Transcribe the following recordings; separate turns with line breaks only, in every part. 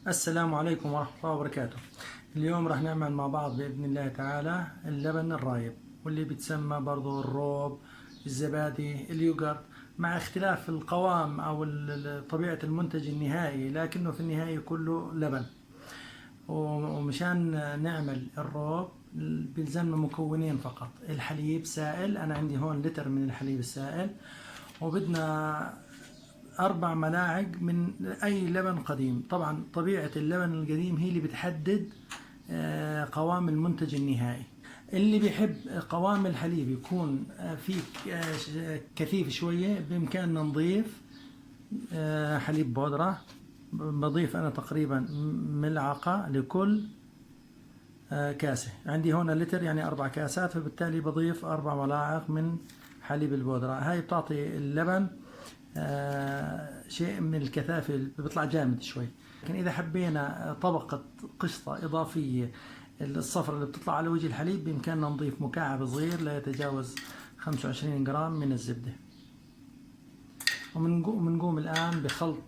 السلام عليكم ورحمة الله وبركاته. اليوم راح نعمل مع بعض بإذن الله تعالى اللبن الرايب، واللي بيتسمى برضو الروب، الزبادي، اليوغرت، مع اختلاف القوام أو طبيعة المنتج النهائي، لكنه في النهاية كله لبن. ومشان نعمل الروب بيلزمنا مكونين فقط: الحليب سائل، أنا عندي هون لتر من الحليب السائل، وبدنا 4 ملاعق من أي لبن قديم. طبعا طبيعة اللبن القديم هي اللي بتحدد قوام المنتج النهائي. اللي بيحب قوام الحليب يكون فيه كثيف شوية، بإمكاننا نضيف حليب بودرة. بضيف أنا تقريبا ملعقة لكل كاسة. عندي هنا لتر يعني 4 كاسات، فبالتالي بضيف 4 ملاعق من حليب البودرة. هاي بتعطي اللبن شيء من الكثافة، بيطلع جامد شوي. لكن إذا حبينا طبقة قشطة إضافية، الصفرة اللي بتطلع على وجه الحليب، بإمكاننا نضيف مكعب صغير لا يتجاوز 25 جرام من الزبدة. ومنقوم الآن بخلط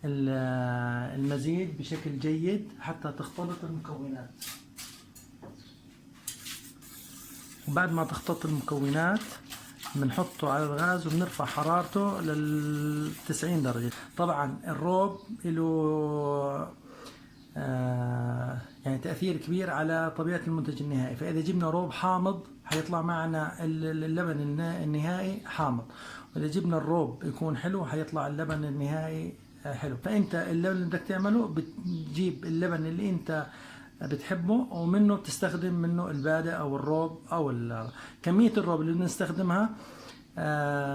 المزيج بشكل جيد حتى تختلط المكونات. وبعد ما تختلط المكونات بنحطه على الغاز وبنرفع حرارته لل 90 درجة. طبعا الروب له يعني تأثير كبير على طبيعة المنتج النهائي، فإذا جبنا روب حامض حيطلع معنا اللبن النهائي حامض، وإذا جبنا الروب يكون حلو حيطلع اللبن النهائي حلو. فأنت اللبن اللي بدك تعمله بتجيب اللبن اللي أنت بتحبه، ومنه بتستخدم منه البادئ او الروب او كمية الروب اللي بنستخدمها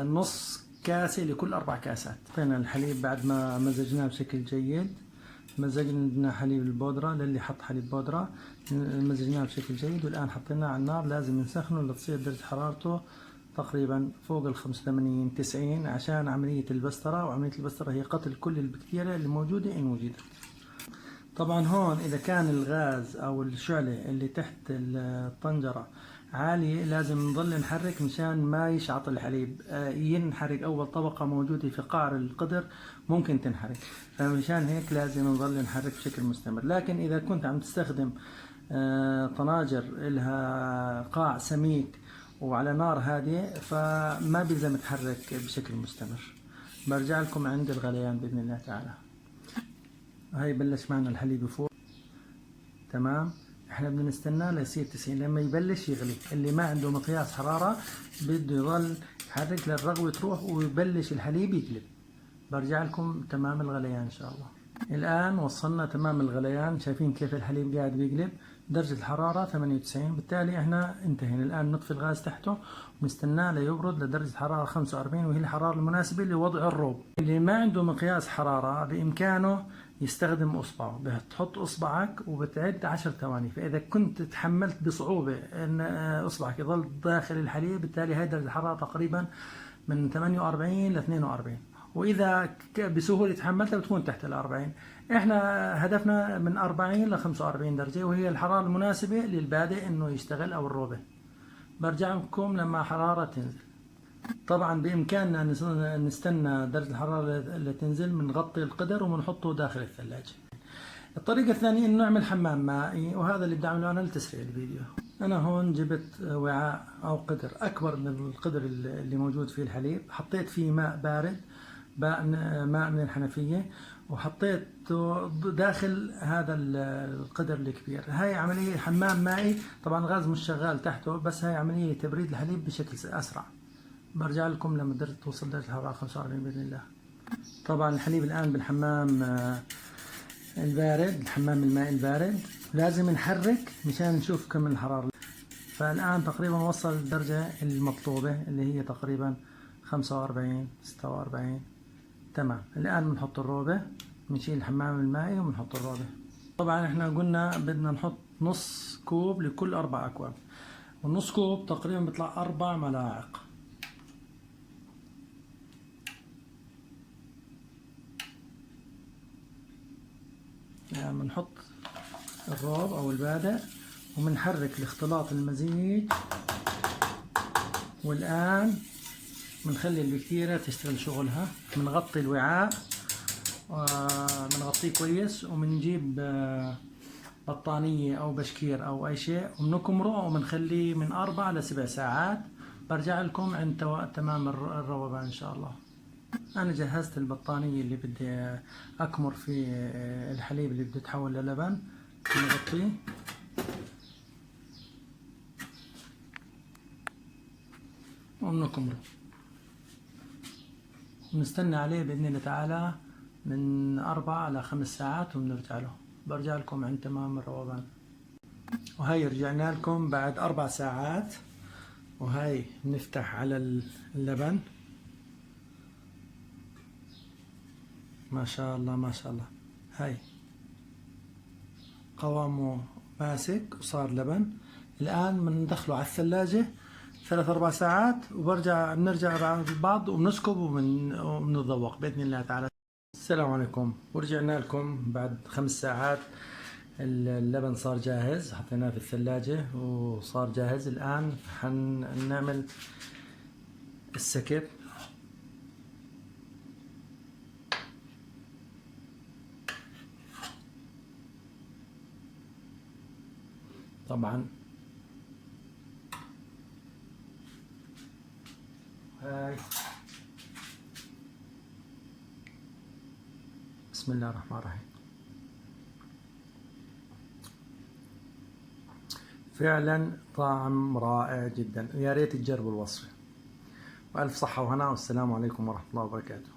نص كاسة لكل 4 كاسات. حطينا الحليب بعد ما مزجناه بشكل جيد، مزجنا حليب البودرة للي حط حليب بودرة، مزجناه بشكل جيد، والآن حطيناه على النار. لازم نسخنه لتصير درجة حرارته تقريبا فوق ال 85 90 عشان عملية البسترة، وعملية البسترة هي قتل كل البكتيريا اللي موجودة إن وجدت. طبعا هون إذا كان الغاز أو الشعلة اللي تحت الطنجرة عالية، لازم نضل نحرك مشان ما يشعط الحليب، ينحرق أول طبقة موجودة في قعر القدر ممكن تنحرق، فمشان هيك لازم نضل نحرك بشكل مستمر. لكن إذا كنت عم تستخدم طناجر لها قاع سميك وعلى نار هادية، فما بيلزم تحرك بشكل مستمر. برجع لكم عند الغليان بإذن الله تعالى. هاي بلش معنا الحليب يفور تمام. احنا بدنا نستناه ليصير 90. لما يبلش يغلي، اللي ما عنده مقياس حرارة بده يظل يحرك للرغوة تروح ويبلش الحليب يقلب. برجع لكم تمام الغليان ان شاء الله. الان وصلنا تمام الغليان، شايفين كيف الحليب قاعد بيقلب، درجة الحرارة 98. بالتالي احنا انتهينا. الان نطفي الغاز تحته ونستناه ليبرد لدرجة حرارة 45، وهي الحرارة المناسبة لوضع الروب. اللي ما عنده مقياس حرارة بإمكانه يستخدم اصبعه. بتحط اصبعك وبتعد 10 ثواني، فاذا كنت تحملت بصعوبه ان اصبعك يظل داخل الحليب، بالتالي هي درجه الحراره تقريبا من 48 ل 42، واذا بسهوله تحملتها بتكون تحت ال 40. احنا هدفنا من 40 ل 45 درجه، وهي الحراره المناسبه للبادئ انه يشتغل او الروبه. برجع لكم لما حراره تنزل. طبعا بإمكاننا نستنى درجة الحرارة اللي تنزل، بنغطي القدر وبنحطه داخل الثلاجة. الطريقة الثانية إنه نعمل حمام مائي، وهذا اللي بدي أعمله أنا لتسريع الفيديو. أنا هون جبت وعاء أو قدر أكبر من القدر اللي موجود فيه الحليب، حطيت فيه ماء بارد، ماء من الحنفية، وحطيته داخل هذا القدر الكبير. هاي عملية حمام مائي، طبعا الغاز مش شغال تحته، بس هاي عملية تبريد الحليب بشكل أسرع. برجع لكم لما توصل درجة الحرارة 45 بإذن الله. طبعا الحليب الآن بالحمام البارد، الحمام المائي البارد، لازم نحرك مشان نشوف كم الحرارة. فالآن تقريبا وصل الدرجة المطلوبة اللي هي تقريبا 45 46 تمام. الآن بنحط الروبة، بنشيل الحمام المائي وبنحط الروبة. طبعا احنا قلنا بدنا نحط نص كوب لكل 4 أكواب، والنص كوب تقريبا بيطلع 4 ملاعق. يعني بنحط الروب او البادئ وبنحرك لاختلاط المزيج، والان بنخلي البكتيريا تشتغل شغلها. بنغطي الوعاء بنغطيه كويس وبنجيب بطانية أو بشكير أو أي شيء وبنكمره وبنخليه من 4 ل7 ساعات. برجع لكم عند تمام الروبان إن شاء الله. أنا جهزت البطانية اللي بدي أكمر فيه الحليب اللي بده يتحول للبن. بنغطيه وبنكمره ونستنى عليه بإذن الله تعالى من 4 إلى 5 ساعات وبنرجع له. برجع لكم عند تمام الروبان. وهي رجعنا لكم بعد 4 ساعات، وهي بنفتح على اللبن. ما شاء الله ما شاء الله، هاي قوامه ماسك وصار لبن. الآن بندخله على الثلاجة 3-4 ساعات بنرجع بعد بعض وبنسكب وبنتذوق بإذن الله تعالى. السلام عليكم، ورجعنا لكم بعد 5 ساعات. اللبن صار جاهز، حطيناه في الثلاجة وصار جاهز. الآن حنعمل السكب. طبعا هاي بسم الله الرحمن الرحيم. فعلا طعم رائع جدا، ويا ريت تجربوا الوصفة. وألف صحة وهنا، والسلام عليكم ورحمة الله وبركاته.